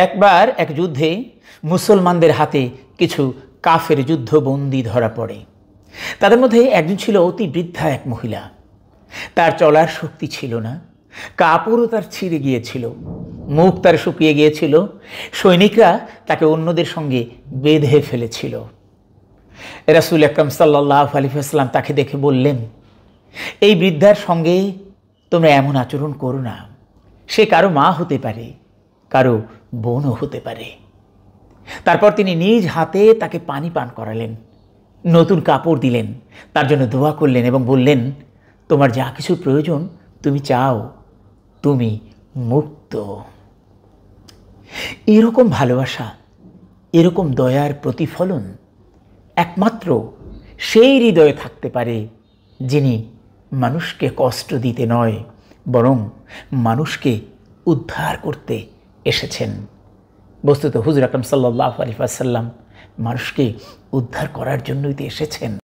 একবার এক যুদ্ধে মুসলমানদের হাতে কিছু কাফের যুদ্ধবন্দী ধরা পড়ে। তাদের মধ্যে একজন ছিল অতি বৃদ্ধা এক মহিলা। তার চলার শক্তি ছিল না, কাপড়ও তার ছিঁড়ে গিয়েছিল, মুখ তার শুকিয়ে গিয়েছিল। সৈনিকরা তাকে অন্যদের সঙ্গে বেঁধে ফেলেছিল। রাসূল আকরাম সাল্লাল্লাহু আলাইহি ওয়াসাল্লাম তাকে দেখে বললেন, এই বৃদ্ধার সঙ্গে তোমরা এমন আচরণ করো না। সে কারো মা হতে পারে, কারো বোনও হতে পারে। তারপর তিনি নিজ হাতে তাকে পানি পান করালেন, নতুন কাপড় দিলেন, তার জন্য দোয়া করলেন এবং বললেন, তোমার যা কিছুর প্রয়োজন তুমি চাও, তুমি মুক্ত। এরকম ভালোবাসা, এরকম দয়ার প্রতিফলন একমাত্র সেই হৃদয়ে থাকতে পারে যিনি মানুষকে কষ্ট দিতে নয়, বরং মানুষকে উদ্ধার করতে এসেছেন। বস্তুত হুজুর আকরাম সাল্লাল্লাহু আলাইহি ওয়াসাল্লাম মানুষকে উদ্ধার করার জন্যই তো এসেছেন।